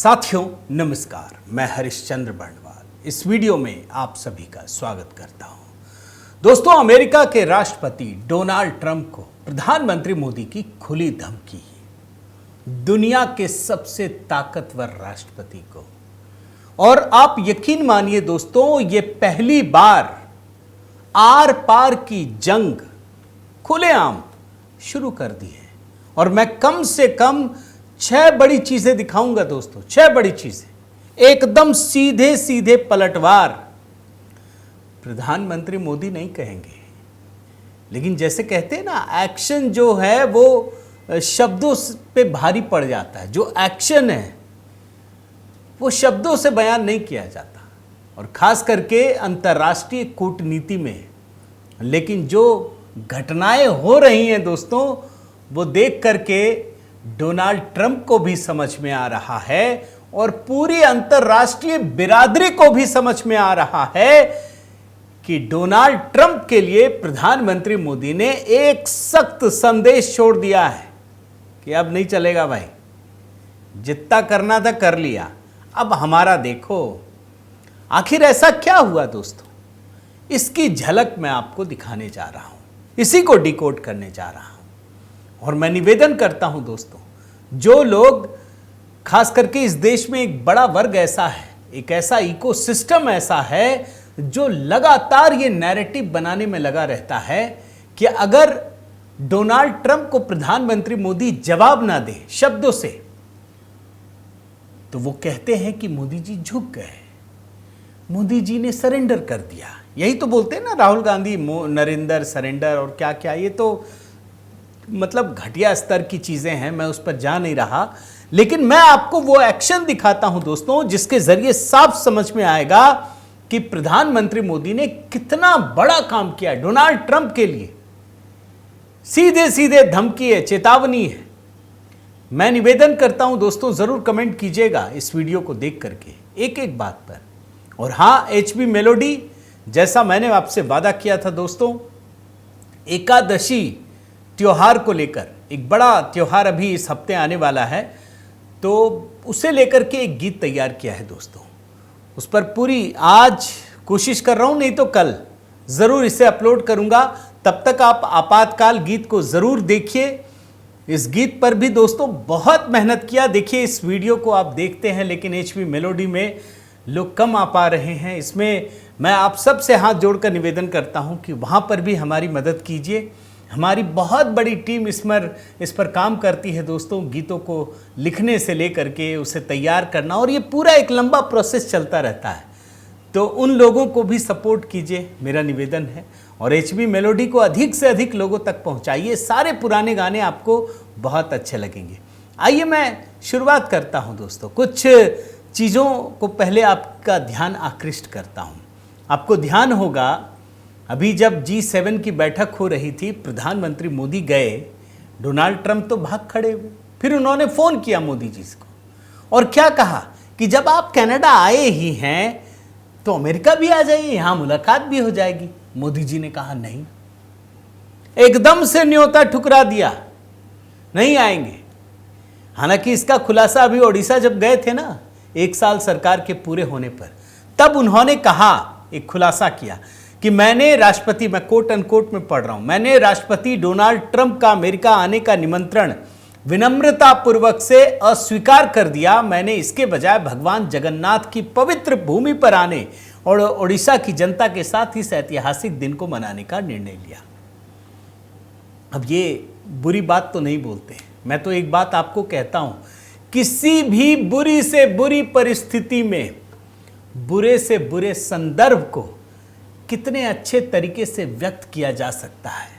साथियों नमस्कार, मैं हरिश्चंद्र बर्णवाल इस वीडियो में आप सभी का स्वागत करता हूं। दोस्तों, अमेरिका के राष्ट्रपति डोनाल्ड ट्रंप को प्रधानमंत्री मोदी की खुली धमकी, दुनिया के सबसे ताकतवर राष्ट्रपति को। और आप यकीन मानिए दोस्तों, ये पहली बार आर पार की जंग खुलेआम शुरू कर दी है। और मैं कम से कम 6 बड़ी चीजें दिखाऊंगा दोस्तों, 6 बड़ी चीजें, एकदम सीधे सीधे पलटवार। प्रधानमंत्री मोदी नहीं कहेंगे, लेकिन जैसे कहते हैं ना, एक्शन जो है वो शब्दों पे भारी पड़ जाता है। जो एक्शन है वो शब्दों से बयान नहीं किया जाता, और खास करके अंतर्राष्ट्रीय कूटनीति में। लेकिन जो घटनाएं हो रही हैं दोस्तों, वो देख करके डोनाल्ड ट्रंप को भी समझ में आ रहा है और पूरी अंतर्राष्ट्रीय बिरादरी को भी समझ में आ रहा है कि डोनाल्ड ट्रंप के लिए प्रधानमंत्री मोदी ने एक सख्त संदेश छोड़ दिया है कि अब नहीं चलेगा भाई, जितना करना था कर लिया, अब हमारा देखो। आखिर ऐसा क्या हुआ दोस्तों, इसकी झलक मैं आपको दिखाने जा रहा हूं, इसी को डिकोड करने जा रहा हूं। और मैं निवेदन करता हूं दोस्तों, जो लोग, खास करके इस देश में एक बड़ा वर्ग ऐसा है, एक ऐसा इकोसिस्टम ऐसा है जो लगातार ये नैरेटिव बनाने में लगा रहता है कि अगर डोनाल्ड ट्रंप को प्रधानमंत्री मोदी जवाब ना दे शब्दों से, तो वो कहते हैं कि मोदी जी झुक गए, मोदी जी ने सरेंडर कर दिया। यही तो बोलते हैं ना राहुल गांधी, नरेंद्र सरेंडर और क्या क्या। ये तो मतलब घटिया स्तर की चीजें हैं, मैं उस पर जा नहीं रहा। लेकिन मैं आपको वो एक्शन दिखाता हूं दोस्तों, जिसके जरिए साफ समझ में आएगा कि प्रधानमंत्री मोदी ने कितना बड़ा काम किया है डोनाल्ड ट्रंप के लिए। सीधे सीधे धमकी है, चेतावनी है। मैं निवेदन करता हूं दोस्तों, जरूर कमेंट कीजिएगा इस वीडियो को देख करके एक एक बात पर। और हां, एचबी मेलोडी, जैसा मैंने आपसे वादा किया था दोस्तों, एकादशी त्योहार को लेकर, एक बड़ा त्योहार अभी इस हफ्ते आने वाला है, तो उसे लेकर के एक गीत तैयार किया है दोस्तों। उस पर पूरी आज कोशिश कर रहा हूं, नहीं तो कल जरूर इसे अपलोड करूंगा। तब तक आप आपातकाल गीत को जरूर देखिए। इस गीत पर भी दोस्तों बहुत मेहनत किया। देखिए, इस वीडियो को आप देखते हैं, लेकिन एचबी मेलोडी में लोग कम आ पा रहे हैं। इसमें मैं आप सबसे हाथ जोड़कर निवेदन करता हूं कि वहां पर भी हमारी मदद कीजिए। हमारी बहुत बड़ी टीम इस पर काम करती है दोस्तों, गीतों को लिखने से लेकर के उसे तैयार करना, और ये पूरा एक लंबा प्रोसेस चलता रहता है। तो उन लोगों को भी सपोर्ट कीजिए, मेरा निवेदन है। और एचबी मेलोडी को अधिक से अधिक लोगों तक पहुंचाइए। सारे पुराने गाने आपको बहुत अच्छे लगेंगे। आइए मैं शुरुआत करता हूं दोस्तों, कुछ चीज़ों को पहले आपका ध्यान आकृष्ट करता हूं। आपको ध्यान होगा, अभी जब G7 की बैठक हो रही थी, प्रधानमंत्री मोदी गए, डोनाल्ड ट्रंप तो भाग खड़े हुए। फिर उन्होंने फोन किया मोदी जी को और क्या कहा कि जब आप कनाडा आए ही हैं तो अमेरिका भी आ जाइए, यहां मुलाकात भी हो जाएगी। मोदी जी ने कहा नहीं, एकदम से न्योता ठुकरा दिया, नहीं आएंगे। हालांकि इसका खुलासा अभी ओडिशा जब गए थे ना, 1 साल सरकार के पूरे होने पर, तब उन्होंने कहा, एक खुलासा किया कि मैंने राष्ट्रपति, मैं कोट अनकोट में पढ़ रहा हूं, मैंने राष्ट्रपति डोनाल्ड ट्रंप का अमेरिका आने का निमंत्रण विनम्रतापूर्वक से अस्वीकार कर दिया। मैंने इसके बजाय भगवान जगन्नाथ की पवित्र भूमि पर आने और ओडिशा की जनता के साथ इस ऐतिहासिक दिन को मनाने का निर्णय लिया। अब ये बुरी बात तो नहीं बोलते, मैं तो एक बात आपको कहता हूं, किसी भी बुरी से बुरी परिस्थिति में बुरे से बुरे संदर्भ को कितने अच्छे तरीके से व्यक्त किया जा सकता है,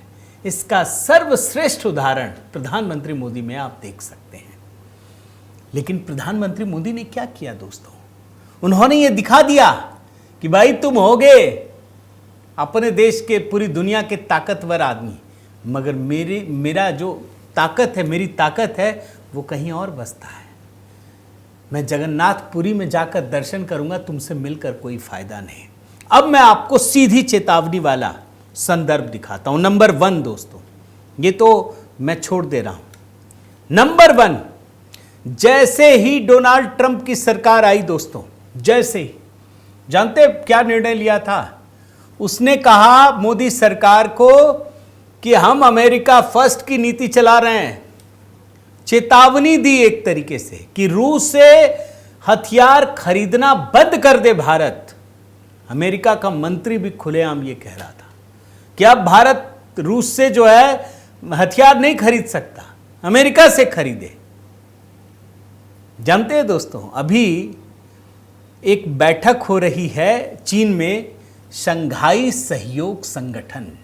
इसका सर्वश्रेष्ठ उदाहरण प्रधानमंत्री मोदी में आप देख सकते हैं। लेकिन प्रधानमंत्री मोदी ने क्या किया दोस्तों, उन्होंने ये दिखा दिया कि भाई तुम होगे अपने देश के, पूरी दुनिया के ताकतवर आदमी, मगर मेरा जो ताकत है, मेरी ताकत है, वो कहीं और बसता है। मैं जगन्नाथपुरी में जाकर दर्शन करूंगा, तुमसे मिलकर कोई फायदा नहीं। अब मैं आपको सीधी चेतावनी वाला संदर्भ दिखाता हूं। नंबर 1 दोस्तों, ये तो मैं छोड़ दे रहा हूं। नंबर 1, जैसे ही डोनाल्ड ट्रंप की सरकार आई दोस्तों, जैसे ही, जानते क्या निर्णय लिया था? उसने कहा मोदी सरकार को कि हम अमेरिका फर्स्ट की नीति चला रहे हैं। चेतावनी दी एक तरीके से कि रूस से हथियार खरीदना बंद कर दे भारत। अमेरिका का मंत्री भी खुलेआम ये कह रहा था कि अब भारत रूस से जो है हथियार नहीं खरीद सकता, अमेरिका से खरीदे। जानते हैं दोस्तों, अभी एक बैठक हो रही है चीन में, शंघाई सहयोग संगठन।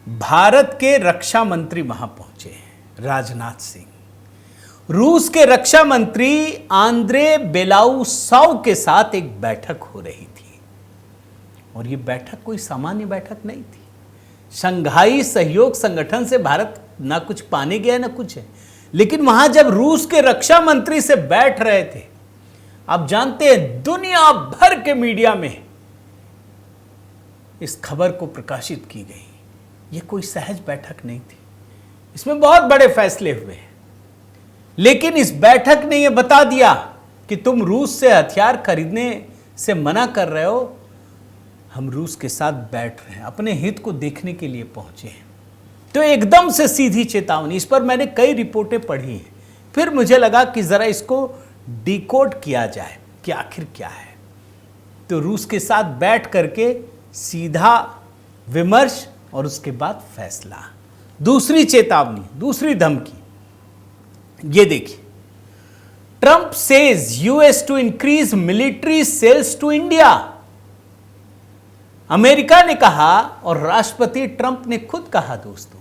भारत के रक्षा मंत्री वहां पहुंचे हैं, राजनाथ सिंह। रूस के रक्षा मंत्री आंद्रे बेलाउसाव के साथ एक बैठक हो रही थी, और यह बैठक कोई सामान्य बैठक नहीं थी। शंघाई सहयोग संगठन से भारत ना कुछ पाने गया ना कुछ है, लेकिन वहां जब रूस के रक्षा मंत्री से बैठ रहे थे, आप जानते हैं दुनिया भर के मीडिया में इस खबर को प्रकाशित की गई। यह कोई सहज बैठक नहीं थी, इसमें बहुत बड़े फैसले हुए। लेकिन इस बैठक ने यह बता दिया कि तुम रूस से हथियार खरीदने से मना कर रहे हो, हम रूस के साथ बैठ रहे हैं, अपने हित को देखने के लिए पहुंचे हैं। तो एकदम से सीधी चेतावनी। इस पर मैंने कई रिपोर्टें पढ़ी हैं, फिर मुझे लगा कि जरा इसको डिकोड किया जाए कि आखिर क्या है। तो रूस के साथ बैठ करके सीधा विमर्श और उसके बाद फैसला। दूसरी चेतावनी, दूसरी धमकी, ये देखिए, Trump says US to increase military sales to India. America ने कहा और राष्ट्रपति ट्रंप ने खुद कहा दोस्तों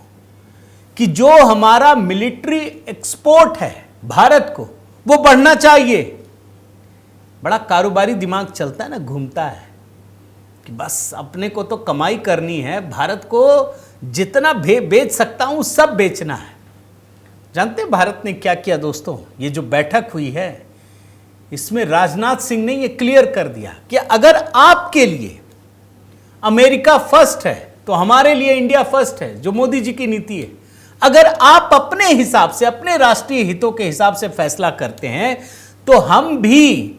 कि जो हमारा मिलिट्री एक्सपोर्ट है भारत को, वो बढ़ना चाहिए। बड़ा कारोबारी दिमाग चलता है ना, घूमता है कि बस अपने को तो कमाई करनी है, भारत को जितना बेच सकता हूं सब बेचना है। जानते हैं भारत ने क्या किया दोस्तों? ये जो बैठक हुई है इसमें राजनाथ सिंह ने ये क्लियर कर दिया कि अगर आपके लिए अमेरिका फर्स्ट है तो हमारे लिए इंडिया फर्स्ट है, जो मोदी जी की नीति है। अगर आप अपने हिसाब से, अपने राष्ट्रीय हितों के हिसाब से फैसला करते हैं तो हम भी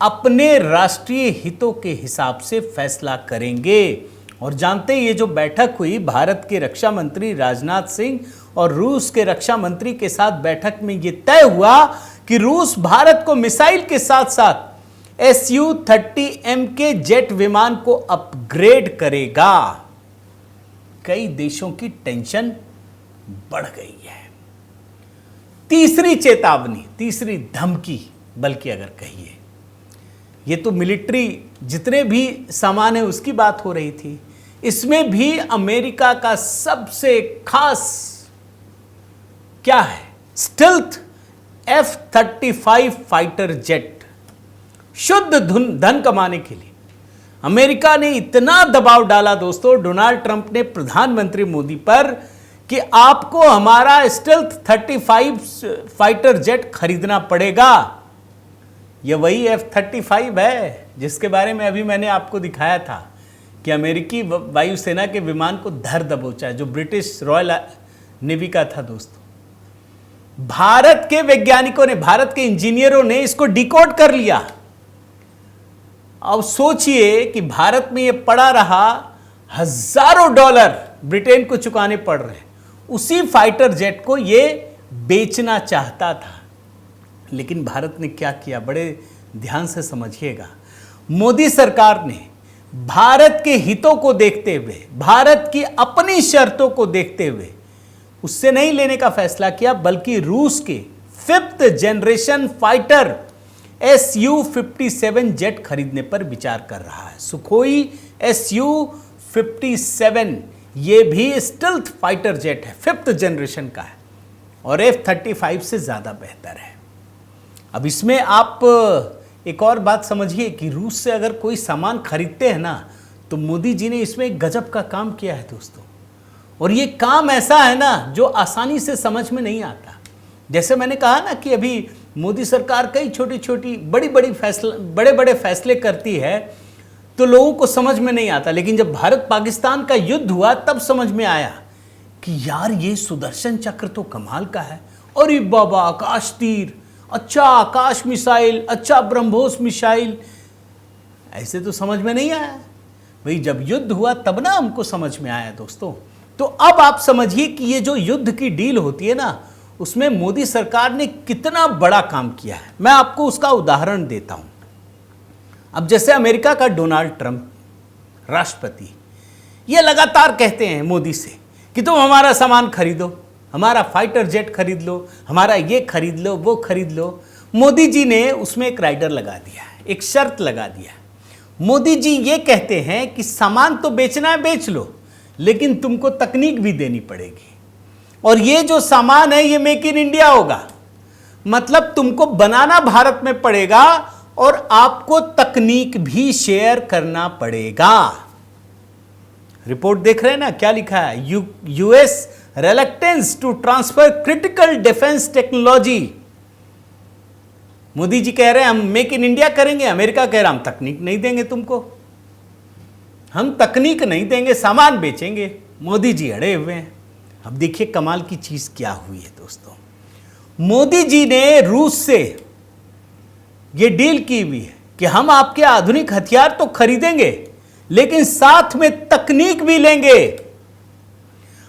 अपने राष्ट्रीय हितों के हिसाब से फैसला करेंगे। और जानते हैं ये जो बैठक हुई, भारत के रक्षा मंत्री राजनाथ सिंह और रूस के रक्षा मंत्री के साथ बैठक में ये तय हुआ कि रूस भारत को मिसाइल के साथ साथ Su-30M के जेट विमान को अपग्रेड करेगा। कई देशों की टेंशन बढ़ गई है। तीसरी चेतावनी, तीसरी धमकी बल्कि अगर कहिए, ये तो मिलिट्री जितने भी सामान है उसकी बात हो रही थी, इसमें भी अमेरिका का सबसे खास क्या है? Stealth F-35 fighter jet. शुद्ध धन कमाने के लिए अमेरिका ने इतना दबाव डाला दोस्तों, डोनाल्ड ट्रंप ने प्रधानमंत्री मोदी पर, कि आपको हमारा स्टिल्थ 35 फाइटर जेट खरीदना पड़ेगा। यह वही F-35 है जिसके बारे में अभी मैंने आपको दिखाया था कि अमेरिकी वायुसेना के विमान को धर दबोचा, जो ब्रिटिश रॉयल नेवी का था दोस्तों। भारत के वैज्ञानिकों ने, भारत के इंजीनियरों ने इसको डिकोड कर लिया। अब सोचिए कि भारत में यह पड़ा रहा, हजारों डॉलर ब्रिटेन को चुकाने पड़ रहे हैं, उसी फाइटर जेट को यह बेचना चाहता था। लेकिन भारत ने क्या किया, बड़े ध्यान से समझिएगा। मोदी सरकार ने भारत के हितों को देखते हुए, भारत की अपनी शर्तों को देखते हुए उससे नहीं लेने का फैसला किया, बल्कि रूस के 5th generation fighter Su-57 jet खरीदने पर विचार कर रहा है। सुखोई Su-57 ये भी स्टिल्थ फाइटर जेट है, 5th जनरेशन का है और F-35 से ज़्यादा बेहतर है। अब इसमें आप एक और बात समझिए कि रूस से अगर कोई सामान खरीदते हैं ना, तो मोदी जी ने इसमें एक गजब का काम किया है दोस्तों। और ये काम ऐसा है ना जो आसानी से समझ में नहीं आता। जैसे मैंने कहा ना कि अभी मोदी सरकार कई छोटी छोटी बड़े बड़े फैसले करती है तो लोगों को समझ में नहीं आता, लेकिन जब भारत पाकिस्तान का युद्ध हुआ तब समझ में आया कि यार ये सुदर्शन चक्र तो कमाल का है। अरे बाबा, आकाश तीर, अच्छा आकाश मिसाइल, अच्छा ब्रह्मोस मिसाइल, ऐसे तो समझ में नहीं आया भाई। जब युद्ध हुआ तब ना हमको समझ में आया दोस्तों। तो अब आप समझिए कि ये जो युद्ध की डील होती है ना, उसमें मोदी सरकार ने कितना बड़ा काम किया है। मैं आपको उसका उदाहरण देता हूं। अब जैसे अमेरिका का डोनाल्ड ट्रंप राष्ट्रपति, ये लगातार कहते हैं मोदी से कि तुम हमारा सामान खरीदो, हमारा फाइटर जेट खरीद लो, हमारा ये खरीद लो, वो खरीद लो। मोदी जी ने उसमें एक राइडर लगा दिया, एक शर्त लगा दिया। मोदी जी ये कहते हैं कि सामान तो बेचना है बेच लो, लेकिन तुमको तकनीक भी देनी पड़ेगी, और ये जो सामान है ये मेक इन इंडिया होगा। मतलब तुमको बनाना भारत में पड़ेगा और आपको तकनीक भी शेयर करना पड़ेगा। रिपोर्ट देख रहे हैं ना, क्या लिखा है? US reluctance to transfer critical defence technology. Modi ji कह रहे हैं हम मेक इन इंडिया करेंगे, अमेरिका कह रहा हम तकनीक नहीं देंगे तुमको, हम तकनीक नहीं देंगे, सामान बेचेंगे। मोदी जी अड़े हुए हैं। अब देखिए कमाल की चीज क्या हुई है दोस्तों। मोदी जी ने रूस से यह डील की हुई है कि हम आपके आधुनिक हथियार तो खरीदेंगे, लेकिन साथ में तकनीक भी लेंगे।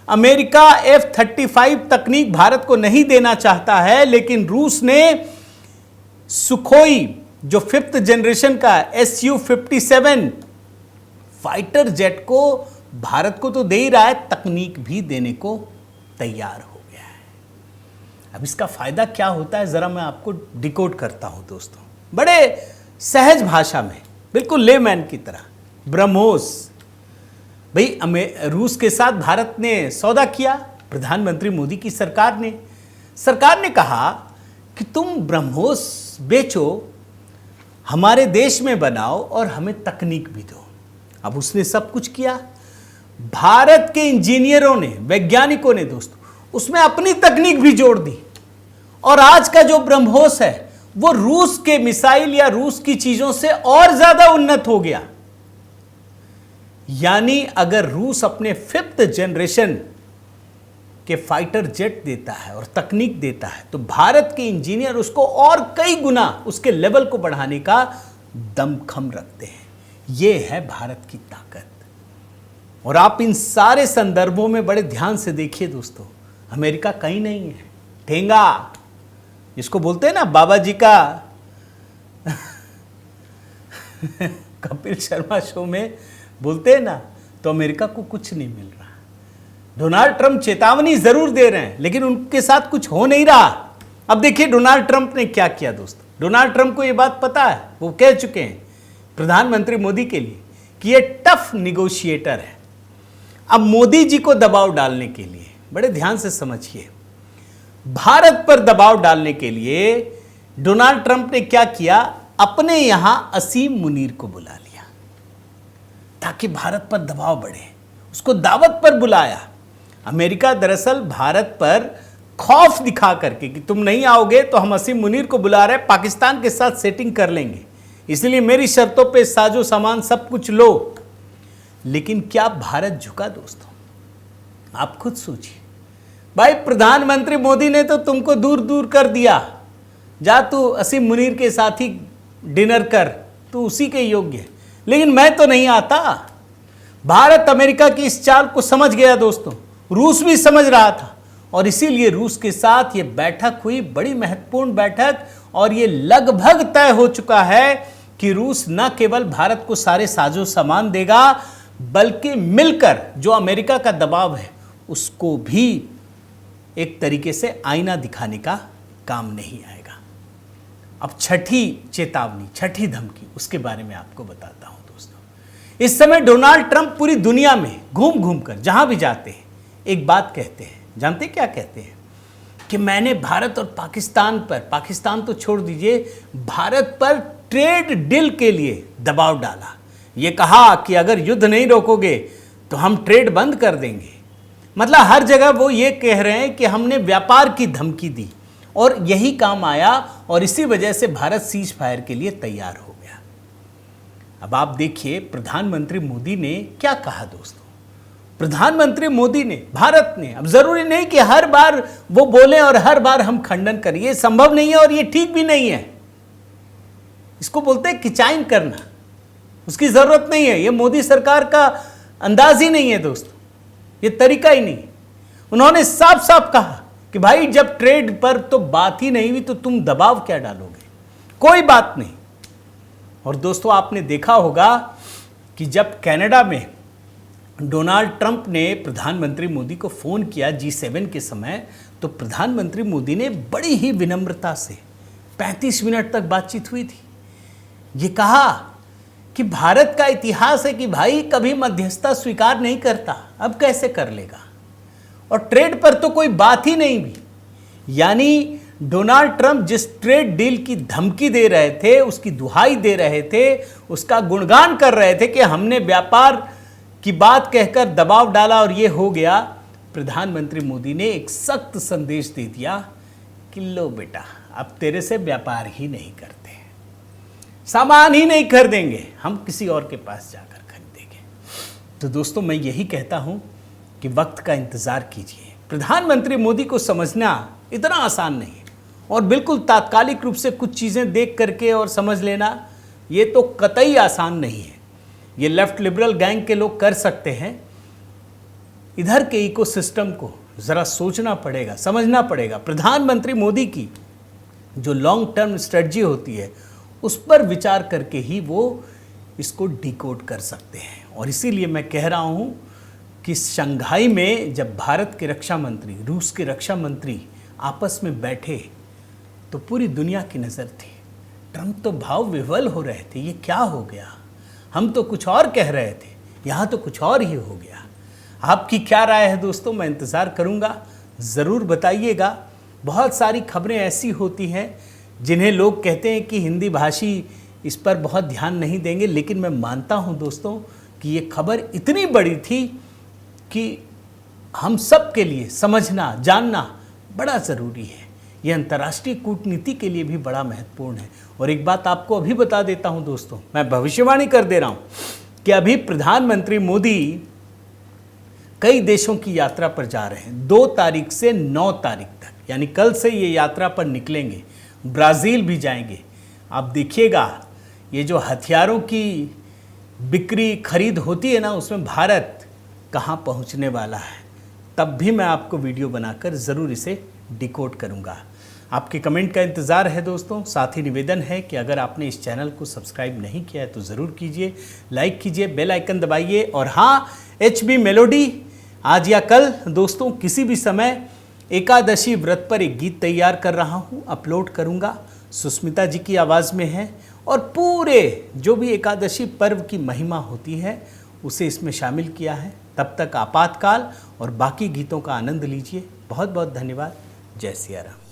अमेरिका F-35 तकनीक भारत को नहीं देना चाहता है, लेकिन रूस ने सुखोई जो 5th जनरेशन का Su-57 फाइटर जेट को भारत को तो दे ही रहा है, तकनीक भी देने को तैयार हो गया है। अब इसका फायदा क्या होता है, जरा मैं आपको डिकोड करता हूं दोस्तों, बड़े सहज भाषा में, बिल्कुल लेमैन की तरह। ब्रह्मोस भाई, रूस के साथ भारत ने सौदा किया, प्रधानमंत्री मोदी की सरकार ने कहा कि तुम ब्रह्मोस बेचो, हमारे देश में बनाओ और हमें तकनीक भी दो। अब उसने सब कुछ किया। भारत के इंजीनियरों ने, वैज्ञानिकों ने दोस्तों उसमें अपनी तकनीक भी जोड़ दी, और आज का जो ब्रह्मोस है वो रूस के मिसाइल या रूस की चीजों से और ज्यादा उन्नत हो गया। यानी अगर रूस अपने 5th जनरेशन के फाइटर जेट देता है और तकनीक देता है, तो भारत के इंजीनियर उसको और कई गुना उसके लेवल को बढ़ाने का दमखम रखते हैं। यह है भारत की ताकत। और आप इन सारे संदर्भों में बड़े ध्यान से देखिए दोस्तों, अमेरिका कहीं नहीं है, ठेंगा जिसको बोलते हैं ना बाबा जी का कपिल शर्मा शो में बोलते हैं ना, तो अमेरिका को कुछ नहीं मिल रहा। डोनाल्ड ट्रंप चेतावनी जरूर दे रहे हैं, लेकिन उनके साथ कुछ हो नहीं रहा। अब देखिए डोनाल्ड ट्रंप ने क्या किया दोस्तों। डोनाल्ड ट्रंप को यह बात पता है, वो कह चुके हैं प्रधानमंत्री मोदी के लिए कि ये टफ निगोशिएटर है। अब मोदी जी को दबाव डालने के लिए, बड़े ध्यान से समझिए, भारत पर दबाव डालने के लिए डोनाल्ड ट्रंप ने क्या किया, अपने यहां असीम मुनीर को बुला लिया ताकि भारत पर दबाव बढ़े। उसको दावत पर बुलाया। अमेरिका दरअसल भारत पर खौफ दिखा करके कि तुम नहीं आओगे तो हम असीम मुनीर को बुला रहे, पाकिस्तान के साथ सेटिंग कर लेंगे, इसलिए मेरी शर्तों पे साजो सामान सब कुछ लो। लेकिन क्या भारत झुका दोस्तों? आप खुद सोचिए। भाई प्रधानमंत्री मोदी ने तो तुमको दूर दूर कर दिया, जा तू असीम मुनीर के साथ ही डिनर कर, तू उसी के योग्य है, लेकिन मैं तो नहीं आता। भारत अमेरिका की इस चाल को समझ गया दोस्तों, रूस भी समझ रहा था, और इसीलिए रूस के साथ ये बैठक हुई, बड़ी महत्वपूर्ण बैठक। और ये लगभग तय हो चुका है कि रूस न केवल भारत को सारे साजो सामान देगा, बल्कि मिलकर जो अमेरिका का दबाव है उसको भी एक तरीके से आईना दिखाने का काम नहीं आएगा। अब छठी चेतावनी, छठी धमकी, उसके बारे में आपको बताता हूं दोस्तों। इस समय डोनाल्ड ट्रंप पूरी दुनिया में घूम घूम कर जहां भी जाते हैं एक बात कहते हैं, जानते क्या कहते हैं? कि मैंने भारत और पाकिस्तान पर, पाकिस्तान तो छोड़ दीजिए, भारत पर ट्रेड डील के लिए दबाव डाला। ये कहा कि अगर युद्ध नहीं रोकोगे तो हम ट्रेड बंद कर देंगे। मतलब हर जगह वो ये कह रहे हैं कि हमने व्यापार की धमकी दी, और यही काम आया, और इसी वजह से भारत सीज फायर के लिए तैयार हो गया। अब आप देखिए प्रधानमंत्री मोदी ने क्या कहा दोस्तों। प्रधानमंत्री मोदी ने, भारत ने, अब जरूरी नहीं कि हर बार वो बोले और हर बार हम खंडन करें, ये संभव नहीं है और ये ठीक भी नहीं है। इसको बोलते हैं किचाइन करना, उसकी जरूरत नहीं है। ये मोदी सरकार का अंदाज ही नहीं है दोस्तों, ये तरीका ही नहीं। उन्होंने साफ साफ कहा कि भाई जब ट्रेड पर तो बात ही नहीं हुई तो तुम दबाव क्या डालोगे, कोई बात नहीं। और दोस्तों आपने देखा होगा कि जब कनाडा में डोनाल्ड ट्रंप ने प्रधानमंत्री मोदी को फोन किया G7 के समय, तो प्रधानमंत्री मोदी ने बड़ी ही विनम्रता से 35 मिनट तक बातचीत हुई थी। ये कहा कि भारत का इतिहास है कि भाई कभी मध्यस्थता स्वीकार नहीं करता, अब कैसे कर लेगा, और ट्रेड पर तो कोई बात ही नहीं भी। यानी डोनाल्ड ट्रंप जिस ट्रेड डील की धमकी दे रहे थे, उसकी दुहाई दे रहे थे, उसका गुणगान कर रहे थे कि हमने व्यापार की बात कहकर दबाव डाला और ये हो गया, प्रधानमंत्री मोदी ने एक सख्त संदेश दे दिया कि लो बेटा, अब तेरे से व्यापार ही नहीं करते, सामान ही नहीं खरीदेंगे, हम किसी और के पास जाकर खरीदेंगे। तो दोस्तों मैं यही कहता हूं कि वक्त का इंतजार कीजिए। प्रधानमंत्री मोदी को समझना इतना आसान नहीं है, और बिल्कुल तात्कालिक रूप से कुछ चीजें देख करके और समझ लेना ये तो कतई आसान नहीं है। ये लेफ्ट लिबरल गैंग के लोग कर सकते हैं, इधर के इकोसिस्टम को जरा सोचना पड़ेगा, समझना पड़ेगा। प्रधानमंत्री मोदी की जो लॉन्ग टर्म स्ट्रेटजी होती है उस पर विचार करके ही वो इसको डिकोड कर सकते हैं। और इसीलिए मैं कह रहा हूँ कि शंघाई में जब भारत के रक्षा मंत्री, रूस के रक्षा मंत्री आपस में बैठे तो पूरी दुनिया की नज़र थी। ट्रंप तो भाव विह्वल हो रहे थे, ये क्या हो गया, हम तो कुछ और कह रहे थे, यहाँ तो कुछ और ही हो गया। आपकी क्या राय है दोस्तों, मैं इंतज़ार करूँगा, ज़रूर बताइएगा। बहुत सारी खबरें ऐसी होती हैं जिन्हें लोग कहते हैं कि हिंदी भाषी इस पर बहुत ध्यान नहीं देंगे, लेकिन मैं मानता हूँ दोस्तों कि ये खबर इतनी बड़ी थी कि हम सब के लिए समझना, जानना बड़ा ज़रूरी है। ये अंतर्राष्ट्रीय कूटनीति के लिए भी बड़ा महत्वपूर्ण है। और एक बात आपको अभी बता देता हूं दोस्तों, मैं भविष्यवाणी कर दे रहा हूं कि अभी प्रधानमंत्री मोदी कई देशों की यात्रा पर जा रहे हैं। 2 तारीख से 9 तारीख तक, यानी कल से ये यात्रा पर निकलेंगे। ब्राज़ील भी जाएंगे। आप देखिएगा ये जो हथियारों की बिक्री खरीद होती है ना, उसमें भारत कहाँ पहुँचने वाला है, तब भी मैं आपको वीडियो बनाकर ज़रूर इसे डिकोड करूँगा। आपके कमेंट का इंतज़ार है दोस्तों। साथ ही निवेदन है कि अगर आपने इस चैनल को सब्सक्राइब नहीं किया है तो ज़रूर कीजिए, लाइक कीजिए, बेल आइकन दबाइए। और हाँ, HB मेलोडी आज या कल दोस्तों किसी भी समय एकादशी व्रत पर एक गीत तैयार कर रहा हूँ, अपलोड करूँगा। सुष्मिता जी की आवाज़ में है और पूरे जो भी एकादशी पर्व की महिमा होती है उसे इसमें शामिल किया है। तब तक आपातकाल और बाकी गीतों का आनंद लीजिए। बहुत बहुत धन्यवाद। जय सिया राम।